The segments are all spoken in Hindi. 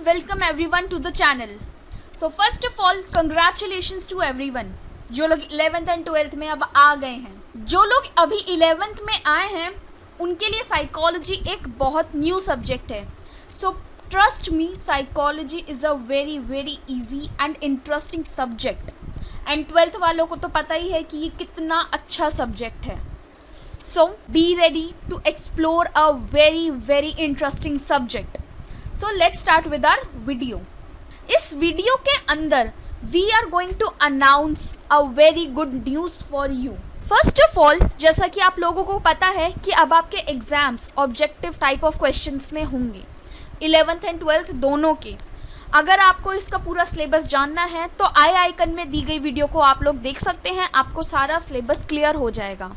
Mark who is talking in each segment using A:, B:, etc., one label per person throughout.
A: welcome everyone to the channel. So first of all, congratulations to everyone जो लोग 11th and 12th में अब आ गए हैं. जो लोग अभी 11th में आए हैं उनके लिए साइकोलॉजी एक बहुत न्यू सब्जेक्ट है. So trust me, psychology is a very easy and interesting subject. And 12th वालों को तो पता ही है कि ये कितना अच्छा सब्जेक्ट है. So be ready to explore a very interesting subject. So let's start with our video. इस वीडियो के अंदर we are going to announce a very good news for you. First of all, जैसा कि आप लोगों को पता है कि अब आपके exams objective type of questions में होंगे 11th and 12th दोनों के. अगर आपको इसका पूरा सिलेबस जानना है तो आई आइकन में दी गई वीडियो को आप लोग देख सकते हैं. आपको सारा सिलेबस क्लियर हो जाएगा.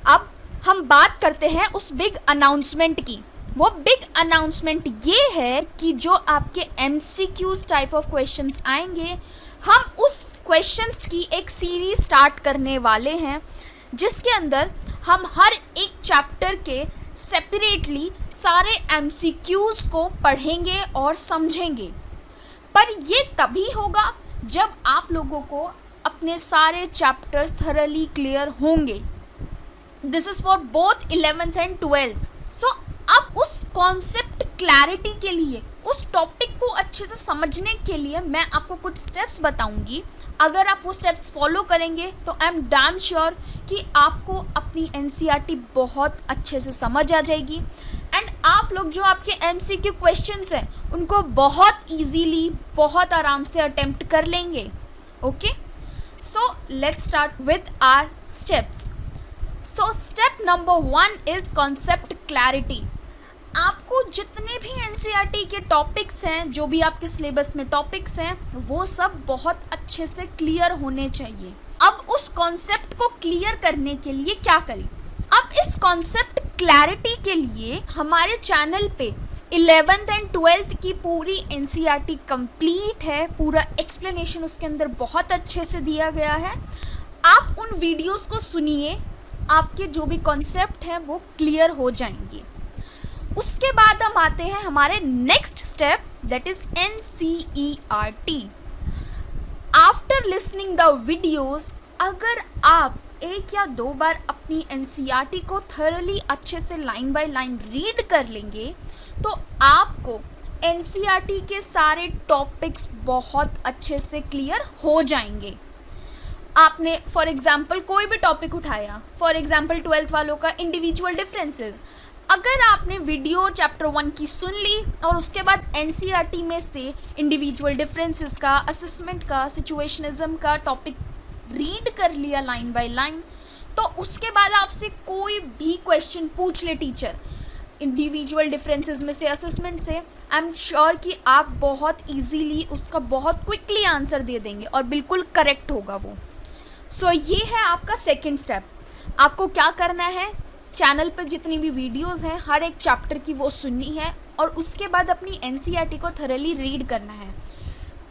A: अब हम बात करते हैं उस बिग अनाउंसमेंट की. वो बिग अनाउंसमेंट ये है कि जो आपके MCQs टाइप ऑफ क्वेश्चंस आएंगे, हम उस क्वेश्चंस की एक सीरीज स्टार्ट करने वाले हैं जिसके अंदर हम हर एक चैप्टर के सेपरेटली सारे MCQs को पढ़ेंगे और समझेंगे. पर ये तभी होगा जब आप लोगों को अपने सारे चैप्टर्स थरली क्लियर होंगे. This is for both 11th and 12th. सो अब उस कॉन्सेप्ट क्लैरिटी के लिए, उस टॉपिक को अच्छे से समझने के लिए मैं आपको कुछ स्टेप्स बताऊंगी. अगर आप वो स्टेप्स फॉलो करेंगे तो आई एम डैम श्योर कि आपको अपनी NCERT बहुत अच्छे से समझ आ जाएगी एंड आप लोग जो आपके MCQ क्वेश्चंस हैं उनको बहुत ईजीली, बहुत आराम से अटेम्प्ट कर लेंगे. Okay, so let's start with our steps. So step number 1 is concept clarity. आपको जितने भी NCERT के टॉपिक्स हैं, जो भी आपके सिलेबस में टॉपिक्स हैं, वो सब बहुत अच्छे से क्लियर होने चाहिए. अब उस कॉन्सेप्ट को क्लियर करने के लिए क्या करें? अब इस कॉन्सेप्ट क्लैरिटी के लिए हमारे चैनल पे 11th and 12th की पूरी NCERT कंप्लीट है. पूरा एक्सप्लेनेशन उसके अंदर बहुत अच्छे से दिया गया है. आप उन वीडियोस को सुनिए, आपके जो भी कॉन्सेप्ट हैं वो क्लियर हो जाएंगे. उसके बाद हम आते हैं हमारे next step, that is NCERT. After listening the videos, अगर आप एक या दो बार अपनी NCERT को थरली अच्छे से लाइन बाय लाइन रीड कर लेंगे तो आपको NCERT के सारे टॉपिक्स बहुत अच्छे से क्लियर हो जाएंगे. आपने फॉर एग्जाम्पल कोई भी टॉपिक उठाया, फॉर एग्जाम्पल 12th वालों का इंडिविजुअल डिफरेंसेस, अगर आपने वीडियो चैप्टर 1 की सुन ली और उसके बाद NCERT में से इंडिविजुअल डिफरेंसेस का, असेसमेंट का, सिचुएशनिज्म का टॉपिक रीड कर लिया लाइन बाय लाइन, तो उसके बाद आपसे कोई भी क्वेश्चन पूछ ले टीचर इंडिविजुअल डिफरेंसेस में से, असेसमेंट से, आई एम श्योर कि आप बहुत इजीली उसका बहुत क्विकली आंसर दे देंगे और बिल्कुल करेक्ट होगा वो. सो ये है आपका सेकंड स्टेप. आपको क्या करना है, चैनल पर जितनी भी वीडियोस हैं हर एक चैप्टर की वो सुननी है और उसके बाद अपनी NCERT को थरली रीड करना है.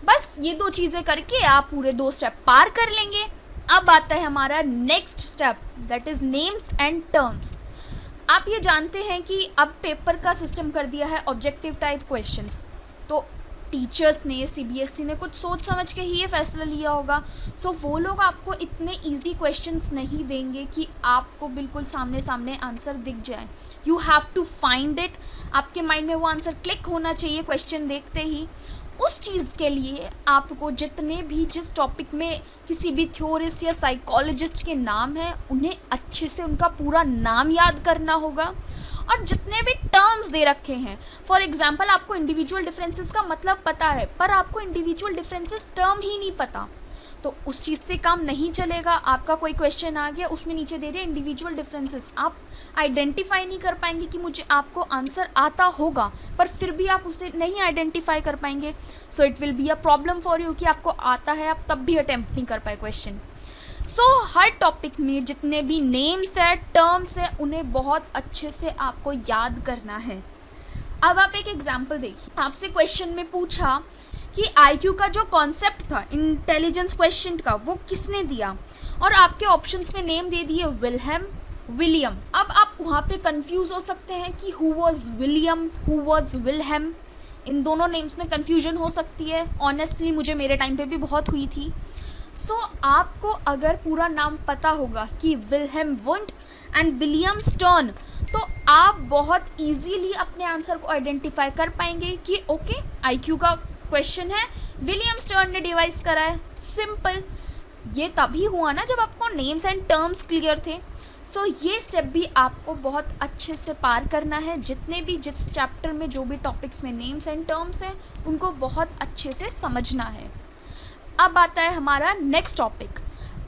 A: बस ये दो चीज़ें करके आप पूरे 2 स्टेप पार कर लेंगे. अब आता है हमारा next step, that is names and terms. आप ये जानते हैं कि अब पेपर का सिस्टम कर दिया है ऑब्जेक्टिव टाइप क्वेश्चंस. तो टीचर्स ने, CBSE ने कुछ सोच समझ के ही ये फैसला लिया होगा. सो वो लोग आपको इतने इजी क्वेश्चंस नहीं देंगे कि आपको बिल्कुल सामने सामने आंसर दिख जाए. You have to find it. आपके माइंड में वो आंसर क्लिक होना चाहिए क्वेश्चन देखते ही. उस चीज़ के लिए आपको जितने भी जिस टॉपिक में किसी भी थ्योरिस्ट या साइकोलॉजिस्ट के नाम हैं उन्हें अच्छे से उनका पूरा नाम याद करना होगा. और जितने भी टर्म्स दे रखे हैं, फॉर एग्जांपल आपको इंडिविजुअल डिफरेंसेस का मतलब पता है पर आपको इंडिविजुअल डिफरेंसेस टर्म ही नहीं पता, तो उस चीज़ से काम नहीं चलेगा. आपका कोई क्वेश्चन आ गया, उसमें नीचे दे दिया इंडिविजुअल डिफरेंसेस, आप आइडेंटिफाई नहीं कर पाएंगे कि मुझे आपको आंसर आता होगा पर फिर भी आप उसे नहीं आइडेंटिफाई कर पाएंगे. So it will be a problem for you कि आपको आता है, आप तब भी अटेम्प्ट नहीं कर पाए क्वेश्चन. सो हर टॉपिक में जितने भी नेम्स है, टर्म्स है, उन्हें बहुत अच्छे से आपको याद करना है. अब आप एक एग्जाम्पल देखिए. आपसे क्वेश्चन में पूछा कि IQ का जो कॉन्सेप्ट था इंटेलिजेंस क्वेश्चन का वो किसने दिया, और आपके ऑप्शंस में नेम दे दिए विल्हेम, विलियम. अब आप वहाँ पे कंफ्यूज हो सकते हैं कि who was William, who was Wilhelm. इन दोनों नेम्स में कन्फ्यूजन हो सकती है, ऑनेस्टली मुझे मेरे टाइम पे भी बहुत हुई थी। सो आपको अगर पूरा नाम पता होगा कि Wilhelm wound and William stern, तो आप बहुत इजीली अपने आंसर को आइडेंटिफाई कर पाएंगे कि ओके आईक्यू का क्वेश्चन है, विलियम स्टर्न ने डिवाइस करा है, सिंपल। ये तभी हुआ ना जब आपको नेम्स एंड टर्म्स क्लियर थे। सो ये स्टेप भी आपको बहुत अच्छे से पार करना है। जिस चैप्टर में जो भी टॉपिक्स में नेम्स एंड टर्म्स हैं उनको बहुत अच्छे से समझना है। अब आता है हमारा नेक्स्ट टॉपिक।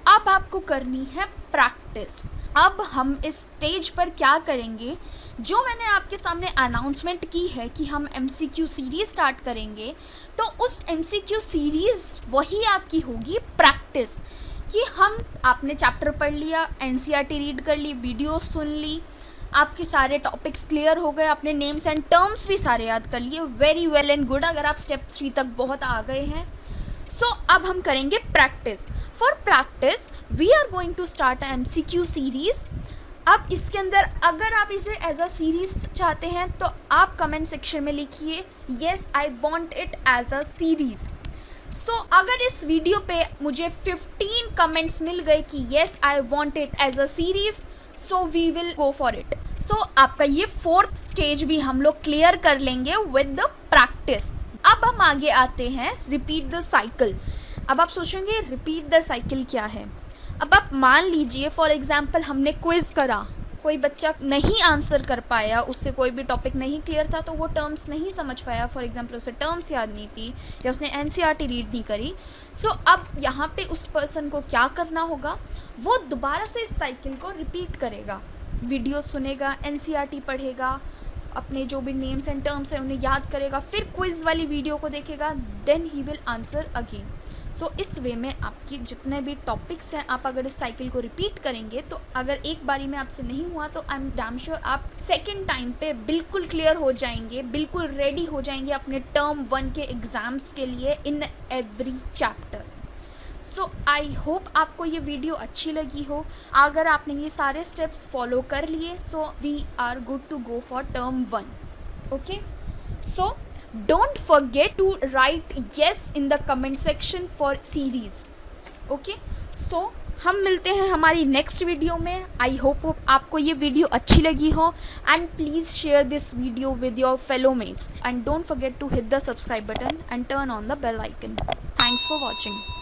A: अब आपको करनी है प्रैक्टिस। अब हम इस स्टेज पर क्या करेंगे, जो मैंने आपके सामने अनाउंसमेंट की है कि हम MCQ सीरीज़ स्टार्ट करेंगे, तो उस MCQ सीरीज़ वही आपकी होगी प्रैक्टिस। कि आपने चैप्टर पढ़ लिया, NCERT रीड कर ली, वीडियो सुन ली, आपके सारे टॉपिक्स क्लियर हो गए, आपने नेम्स एंड टर्म्स भी सारे याद कर लिए, वेरी वेल एंड गुड अगर आप स्टेप 3 तक बहुत आ गए हैं। सो अब हम करेंगे practice. For practice we are going to start MCQ series. अब इसके अंदर अगर आप इसे एज अ सीरीज़ चाहते हैं तो आप कमेंट सेक्शन में लिखिए yes I want it as a series. So अगर इस वीडियो पे मुझे 15 कमेंट्स मिल गए कि yes I want it as a series, so we will go for it. So आपका ये 4th स्टेज भी हम लोग क्लियर कर लेंगे विद द प्रैक्टिस। अब हम आगे आते हैं रिपीट द साइकिल। अब आप सोचेंगे रिपीट द साइकिल क्या है। अब आप मान लीजिए फॉर एग्जांपल हमने क्विज़ करा, कोई बच्चा नहीं आंसर कर पाया, उससे कोई भी टॉपिक नहीं क्लियर था, तो वो टर्म्स नहीं समझ पाया, फॉर एग्जांपल उसे टर्म्स याद नहीं थी या उसने NCERT रीड नहीं करी। सो अब यहाँ पे उस पर्सन को क्या करना होगा, वो दोबारा से इस साइकिल को रिपीट करेगा, वीडियो सुनेगा, NCERT पढ़ेगा, अपने जो भी नेम्स एंड टर्म्स हैं उन्हें याद करेगा, फिर क्विज़ वाली वीडियो को देखेगा, then he will answer again. So इस वे में आपकी जितने भी टॉपिक्स हैं, आप अगर इस साइकिल को रिपीट करेंगे तो अगर एक बारी में आपसे नहीं हुआ तो आई एम डैम श्योर आप सेकेंड टाइम पे बिल्कुल क्लियर हो जाएंगे, बिल्कुल रेडी हो जाएंगे अपने टर्म 1 के एग्ज़ाम्स के लिए in every chapter. So I hope आपको ये वीडियो अच्छी लगी हो। अगर आपने ये सारे स्टेप्स फॉलो कर लिए, so we are good to go for term 1। Okay, so don't forget to write yes in the comment section for series. Okay, so हम मिलते हैं हमारी नेक्स्ट वीडियो में। आई होप आपको ये वीडियो अच्छी लगी हो and please share this video with your fellow mates and don't forget to hit the subscribe button and turn on the bell icon. Thanks for watching.